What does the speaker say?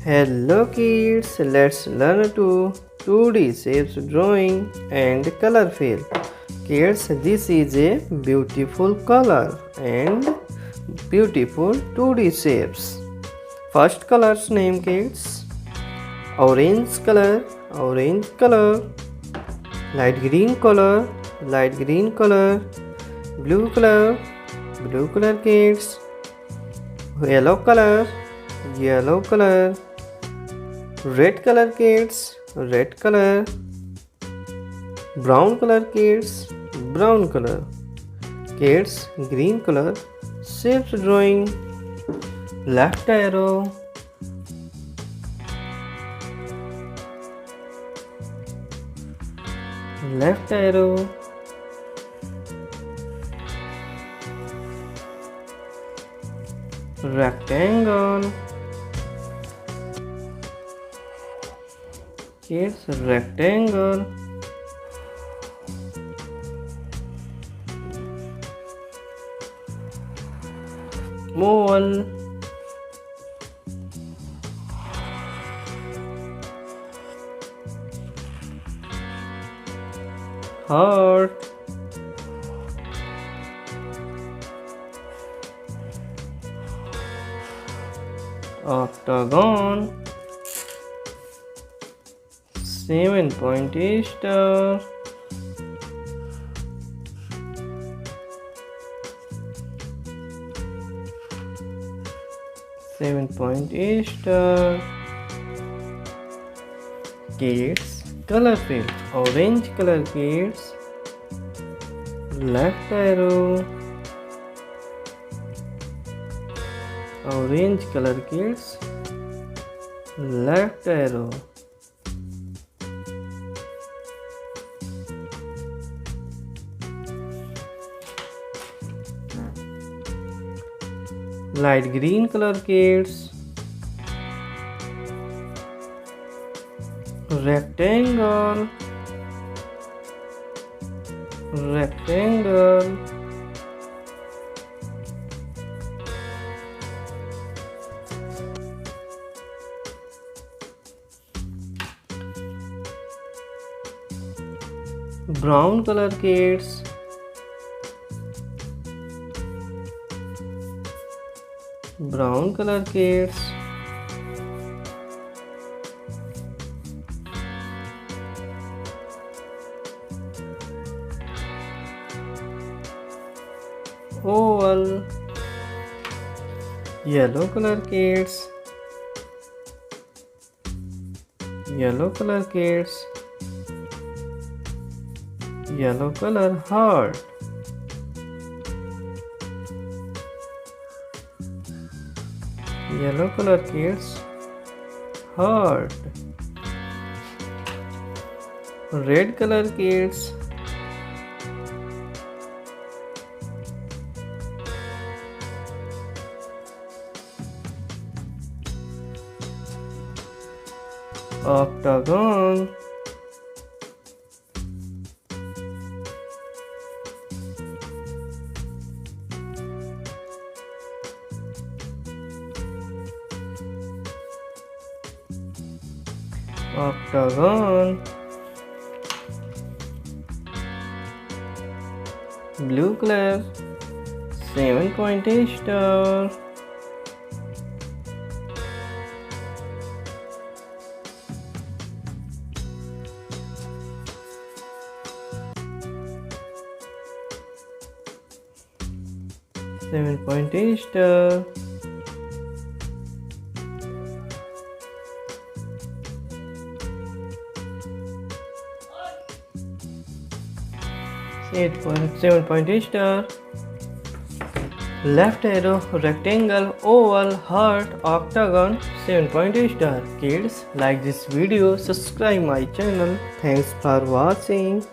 Hello kids, let's learn to 2D shapes drawing and color fill. Kids, this is a beautiful color and beautiful 2D shapes. First color's name kids. Orange color, light green color, blue color kids, yellow color, red color kids, brown color kids, kids, green color, shapes drawing, left arrow, rectangle, kids, rectangle, oval, heart, octagon, 7-point star, kids, color fill, orange color kids, left arrow, orange color kids, left arrow, light green color kids, rectangle, brown color kids, oval, yellow color kids, yellow color heart, yellow color kids, heart, red color kids, octagon, blue color, 7-point star, seven-point star, left arrow, rectangle, oval, heart, octagon, 7-point star. Kids, like this video, subscribe my channel. Thanks for watching.